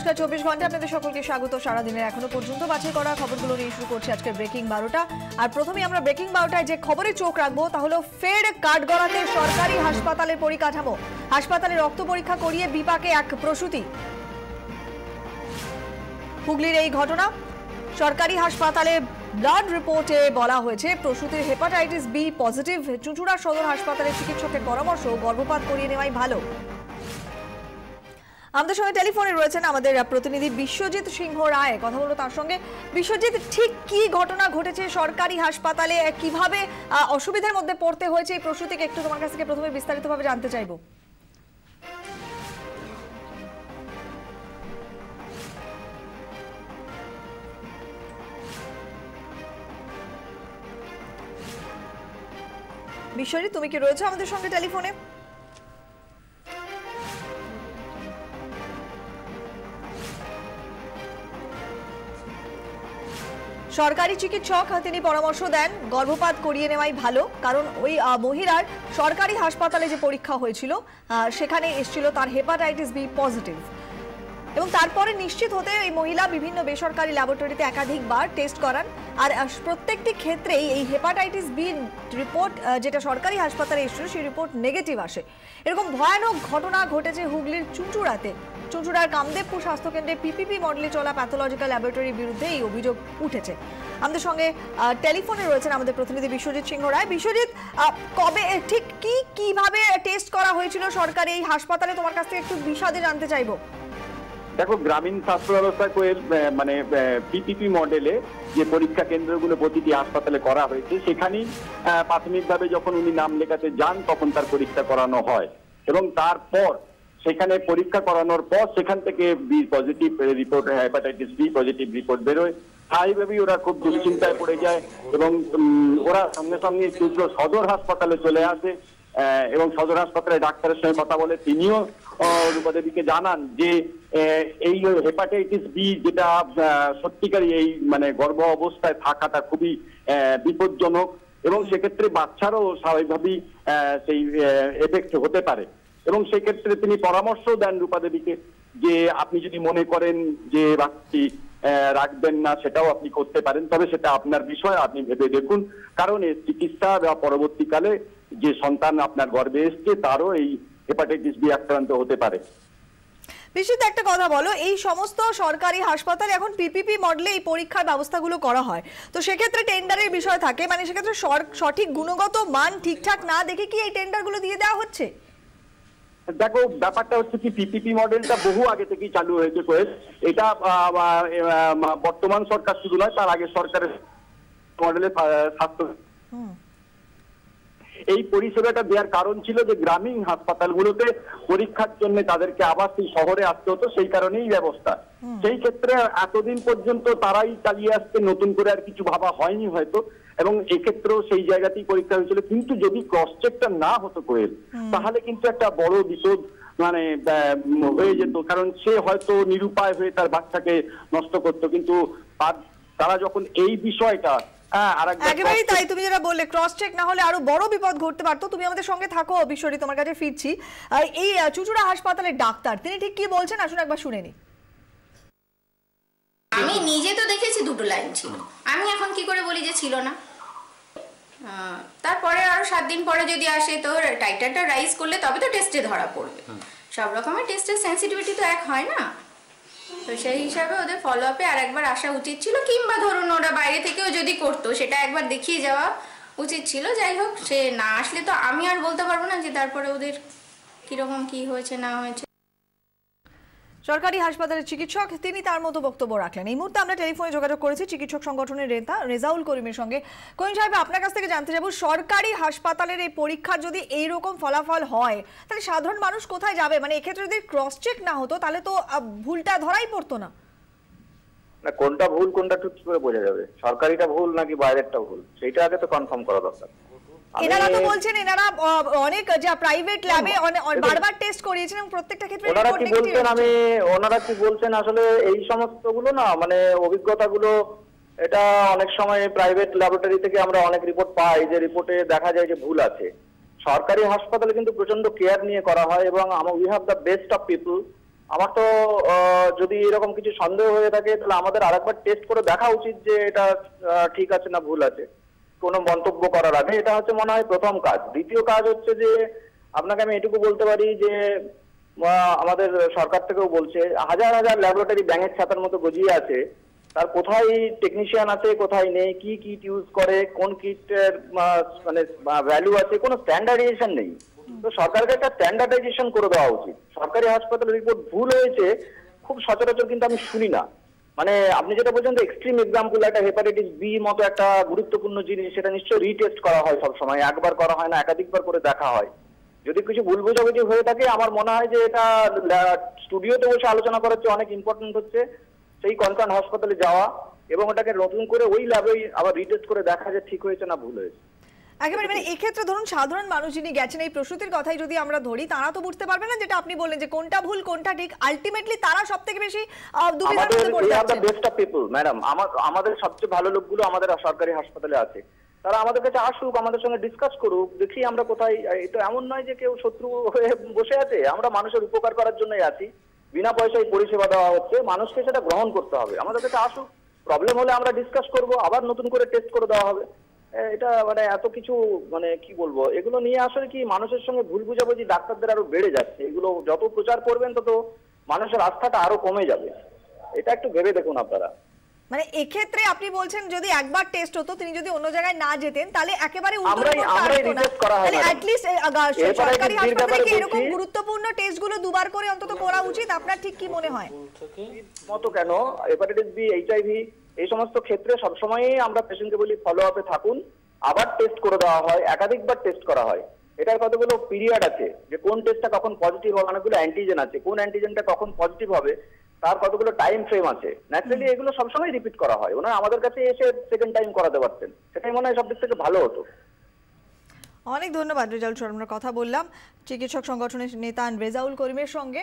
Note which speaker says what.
Speaker 1: নমস্কার 24 ঘন্টা আপনাদের সকলকে স্বাগত। সারা দিনের এখনো পর্যন্ত বাছাই করা খবরগুলো নিয়ে শুরু করছি আজকের ব্রেকিং 12টা। আর প্রথমেই আমরা ব্রেকিং 12টায় যে খবরে চোখ রাখবো তা হলো ফের কাঠগড়াতে সরকারি হাসপাতালের পরিকাঠামো। হাসপাতালে রক্ত পরীক্ষা করিয়ে বিপাকে এক প্রসূতি। হুগলির এই ঘটনা। সরকারি হাসপাতালে ব্লাড রিপোর্টে বলা হয়েছে প্রসূতির হেপাটাইটিস বি পজিটিভ। চুঁচুড়া সদর হাসপাতালের চিকিৎসকের পরামর্শ গর্ভপাত করিয়ে নেওয়াই ভালো। আমাদের সঙ্গে টেলিফোনে রয়েছেন আমাদের প্রতিনিধি বিশ্বজিৎ সিংহ রায়। কথা বলবো তার সঙ্গে। বিশ্বজিৎ, ঠিক কি ঘটনা ঘটেছে সরকারি হাসপাতালে, কিভাবে অসুবিধার মধ্যে পড়তে হয়েছে এই প্রসূতিকে, একটু তোমার কাছ থেকে প্রথমে বিস্তারিতভাবে জানতে চাইবো। বিশ্বজিৎ, তুমি কি রয়েছো আমাদের সঙ্গে টেলিফোনে? সরকারি চিকিৎসক তিনি পরামর্শ দেন গর্ভপাত করিয়ে নেওয়াই ভালো, কারণ ওই মহিলার সরকারি হাসপাতালে যে পরীক্ষা হয়েছিল সেখানে এসেছিল তার হেপাটাইটিস বি পজিটিভ, এবং তারপরে নিশ্চিত হতে এই মহিলা বিভিন্ন বেসরকারি ল্যাবরেটরিতে একাধিকবার টেস্ট করান। আর প্রত্যেকটি ক্ষেত্রেই এই হেপাটাইটিস বি রিপোর্ট যেটা সরকারি হাসপাতালে এসেছিল সেই রিপোর্ট নেগেটিভ আসে। এরকম ভয়ানক ঘটনা ঘটেছে হুগলির চুঁচুড়াতে। চুঁচুড়ার কামদেবপুর স্বাস্থ্যকেন্দ্রে পিপিপি মডেলে চলা প্যাথোলজিক্যাল ল্যাবরেটরির বিরুদ্ধে এই অভিযোগ উঠেছে। আমাদের সঙ্গে টেলিফোনে রয়েছেন আমাদের প্রতিনিধি বিশ্বজিৎ সিংহ রায়। বিশ্বজিৎ, কবে ঠিক কিভাবে টেস্ট করা হয়েছিল সরকারি এই হাসপাতালে, তোমার কাছ থেকে একটু বিশদে জানতে চাইবো।
Speaker 2: দেখো, গ্রামীণ স্বাস্থ্য ব্যবস্থা মানে পিপিপি মডেলে যে পরীক্ষা কেন্দ্রগুলো প্রতিটি হাসপাতালে করা হয়েছে সেখানেই প্রাথমিকভাবে যখন উনি নাম লেখাতে যান তখন তার পরীক্ষা করানো হয়, এবং তারপর সেখানে পরীক্ষা করানোর পর সেখান থেকে B positive report, hepatitis B positive report বেরোয়। স্থায়ীভাবেই ওরা খুব দুশ্চিন্তায় পড়ে যায় এবং ওরা সঙ্গে সঙ্গে চুঁচুড়া সদর হাসপাতালে চলে আসে এবং সদর হাসপাতালে ডাক্তারের সঙ্গে কথা বলে তিনিও রূপাদেবীকে জানান যে এই হেপাটাইটিস বি যেটা সত্যিকারই এই মানে গর্ভ অবস্থায় থাকাটা খুবই বিপজ্জনক, এবং সেক্ষেত্রে বাচ্চারও স্বাভাবিকভাবেই সেই এফেক্ট হতে পারে। এবং সেক্ষেত্রে তিনি পরামর্শ দেন রূপাদেবীকে যে আপনি যদি মনে করেন যে বাচ্চাটি রাখবেন না সেটাও আপনি করতে পারেন, তবে সেটা আপনার বিষয়, আপনি ভেবে দেখুন, কারণ এই চিকিৎসা বা পরবর্তীকালে যে সন্তান আপনার গর্ভে এসছে তারও এই হেপাটাইটিস বি আক্রান্ত হতে পারে।
Speaker 1: বিশ্বজিৎ, একটা কথা বলো, এই সমস্ত সরকারি হাসপাতালে এখন পিপিপি মডেলে এই পরীক্ষার ব্যবস্থাগুলো করা হয়, তো সেক্ষেত্রে টেন্ডারের বিষয় থাকে, মানে সেক্ষেত্রে সঠিক গুণগত মান ঠিকঠাক না দেখে কি এই টেন্ডারগুলো দিয়ে দেওয়া হচ্ছে?
Speaker 2: দেখো, ব্যাপারটা হচ্ছে কি, পিপিপি মডেলটা বহু আগে থেকেই চালু হয়েছে। এটা বর্তমান সরকার শুধু নয়, তার আগে সরকারের মডেলে স্বাস্থ্য এই পরিষেবাটা দেওয়ার কারণ ছিল যে গ্রামীণ হাসপাতালগুলোতে পরীক্ষার জন্য তাদেরকে আবার সেই শহরে আসতে হতো, সেই কারণেই ব্যবস্থা। সেই ক্ষেত্রে এতদিন পর্যন্ত তারাই চালিয়ে আসতে, নতুন করে আর কিছু ভাবা হয়নি হয়তো, এবং এক্ষেত্রেও সেই জায়গাতেই পরীক্ষা হয়েছিল। কিন্তু যদি ক্রস চেকটা না হতো কোয়েল, তাহলে কিন্তু একটা বড় বিপদ মানে হয়ে যেত, কারণ সে হয়তো নিরুপায় হয়ে তার বাচ্চাকে নষ্ট করতো। কিন্তু তারা যখন এই বিষয়টা
Speaker 1: একেবারেই তাই, তুমি যেটা বললে ক্রস চেক না হলে আরো বড় বিপদ ঘটতে পারতো। তুমি আমাদের সঙ্গে থাকো বিশ্বজিৎ, তোমার কাছে ফিরছি। এই চুঁচুড়া হাসপাতালের ডাক্তার তিনি ঠিক কি বলছেন আসুন একবার শুনে নি।
Speaker 3: আমি নিজে তো দেখেছি দুটো লাইন ছিল, আমি এখন কি করে বলি যে ছিল না। তারপরে আরো 7 দিন পরে যদি আসে তো টাইটারটা রাইজ করলে তবে তো টেস্টে ধরা পড়বে। সব রকমের টেস্টের সেন্সিটিভিটি তো এক হয় না, তো সেই হিসাবে ওদের ফলো আপে আর একবার আসা উচিত ছিল, কিংবা ধরুন ওরা বাইরে থেকেও যদি করতো সেটা একবার দেখিয়ে যাওয়া উচিত ছিল। যাই হোক, সে না আসলে তো আমি আর বলতে পারবো না যে তারপরে ওদের কিরকম কি হয়েছে না হয়েছে।
Speaker 1: সরকারি হাসপাতালের চিকিৎসক তিনি তার মতো বক্তব্য রাখলেন। এই মুহূর্তে আমরা টেলিফোনে যোগাযোগ করেছি চিকিৎসক সংগঠনের নেতা রেজাউল করিমের সঙ্গে। করিম সাহেব, আপনার কাছ থেকে জানতে চাইব, সরকারি হাসপাতালের এই পরীক্ষার যদি এইরকম ফলাফল হয় তাহলে সাধারণ মানুষ কোথায় যাবে? মানে এক্ষেত্রে যদি ক্রস চেক না হতো তাহলে তো ভুলটা ধরাই পড়তো না।
Speaker 4: কোনটা ভুল কোনটা ঠিক করে বোঝা যাবে? সরকারিটা ভুল নাকি বাইরেরটা ভুল, সেটা আগে তো কনফার্ম করা দরকার।
Speaker 1: এনারা তো বলছেন এনারা অনেক যা প্রাইভেট ল্যাবে বারবার টেস্ট করিয়েছেন এবং প্রত্যেকটা ক্ষেত্রে
Speaker 4: ওনারা কি বলছেন ওনারা কি বলছেন আসলে এই সমস্তগুলো না, মানে অভিজ্ঞতাগুলো, এটা অনেক সময় প্রাইভেট ল্যাবরেটরি থেকে আমরা অনেক রিপোর্ট পাই যে রিপোর্টে দেখা যায় যে ভুল আছে। সরকারি হাসপাতালে কিন্তু প্রচন্ড কেয়ার নিয়ে করা হয় এবং we have the best of people আমার তো যদি এরকম কিছু সন্দেহ হয়ে থাকে তাহলে আমাদের আরেকবার টেস্ট করে দেখা উচিত যে এটা ঠিক আছে না ভুল আছে কোনো মন্তব্য করার আগে। এটা হচ্ছে মনে হয় প্রথম কাজ। দ্বিতীয় কাজ হচ্ছে যে আপনাকে আমি এটুকু বলতে পারি যে আমাদের সরকার থেকেও বলছে হাজার হাজার ল্যাবরেটরি ব্যাঙের ছাতার মতো গজিয়ে আছে, তার কোথায় টেকনিশিয়ান আছে কোথায় নেই, কি কিট ইউজ করে, কোন কিটের মানে ভ্যালু আছে, কোনো স্ট্যান্ডার্ডাইজেশন নেই। তো সরকারকে একটা স্ট্যান্ডার্ডাইজেশন করে দেওয়া উচিত। সরকারি হাসপাতালের রিপোর্ট ভুল হয়েছে খুব সচরাচর কিন্তু আমি শুনি না। মানে আপনি যেটা বলছেন এক্সট্রিম এক্সাম্পল, একটা হেপাটাইটিস বি মতো একটা গুরুত্বপূর্ণ জিনিস, সেটা নিশ্চয়ই রিটেস্ট করা হয় সবসময়, একবার করা হয় না, একাধিকবার করে দেখা হয়। যদি কিছু ভুল বোঝাবুঝি হয়ে থাকে আমার মনে হয় যে এটা স্টুডিওতে বসে আলোচনা করার চেয়ে অনেক ইম্পর্টেন্ট হচ্ছে সেই কনসার্ন হাসপাতালে যাওয়া এবং ওটাকে নতুন করে ওই ল্যাবেই আবার রিটেস্ট করে দেখা যে ঠিক হয়েছে না ভুল হয়েছে।
Speaker 1: একেবারে মানে এক্ষেত্রে ধরুন সাধারণ মানুষ যিনি গেছেন এই প্রসূতির কথাই যদি আমরা ধরি, তারা তো বুঝতে পারবে না যেটা আপনি বললেন যে কোনটা ভুল কোনটা ঠিক। আলটিমেটলি তারা সবথেকে বেশি দুবিধার মধ্যে পড়ে যাচ্ছেন।
Speaker 4: বেস্ট অফ পিপল ম্যাডাম, আমাদের সবচেয়ে ভালো লোকগুলো আমাদের সরকারি হাসপাতালে আছে। তারা আমাদের কাছে আসুক, আমাদের সঙ্গে ডিসকাস করুক, দেখি আমরা কোথায়। এটা এমন নয় যে কেউ শত্রু হয়ে বসে আছে, আমরা মানুষের উপকার করার জন্যই আছি। বিনা পয়সায় পরিষেবা দেওয়া হচ্ছে, মানুষকে সেটা গ্রহণ করতে হবে। আমাদের কাছে আসুক, প্রবলেম হলে আমরা ডিসকাস করব, আবার নতুন করে টেস্ট করে দেওয়া হবে। এটা মানে এত কিছু মানে কি বলবো, এগুলো নিয়ে আসলে কি মানুষের সঙ্গে ভুল বুঝাবুঝি ডাক্তারদের আরো বেড়ে যাচ্ছে। এগুলো যত প্রচার করবেন তত মানুষের আস্থাটা আরো কমে যাবে। এটা একটু ভেবে দেখুন আপনারা।
Speaker 1: মানে এক্ষেত্রে আপনি বলছেন যদি একবার টেস্ট হতো, তিনি যদি অন্য জায়গায় না যেতেন তাহলে একেবারে সরকারি হাসপাতালে কি এরকম গুরুত্বপূর্ণ টেস্টগুলো দুবার করে অন্তত করা উচিত? আপনার ঠিক কি মনে হয়?
Speaker 4: মতো কেন, হেপাটাইটিস বি, এইচআইভি এই সমস্ত ক্ষেত্রে সবসময়ই আমরা পেশেন্টকে বলি ফলো আপে থাকুন, আবার টেস্ট করে দেওয়া হয়, একাধিকবার টেস্ট করা হয়। এটার কতগুলো পিরিয়ড আছে যে কোন টেস্টটা কখন পজিটিভ হবে, অনেকগুলো অ্যান্টিজেন আছে, কোন অ্যান্টিজেনটা কখন পজিটিভ হবে তার কতগুলো টাইম ফ্রেম আছে। ন্যাচারালি এগুলো সবসময় রিপিট করা হয়। ওনারা আমাদের কাছে এসে সেকেন্ড টাইম করাতে পারতেন, সেটাই মনে হয় সব দিক থেকে ভালো হতো।
Speaker 1: অনেক ধন্যবাদ রেজাউল শর্মার কথা বললাম চিকিৎসক সংগঠনের নেতা রেজাউল করিমের সঙ্গে।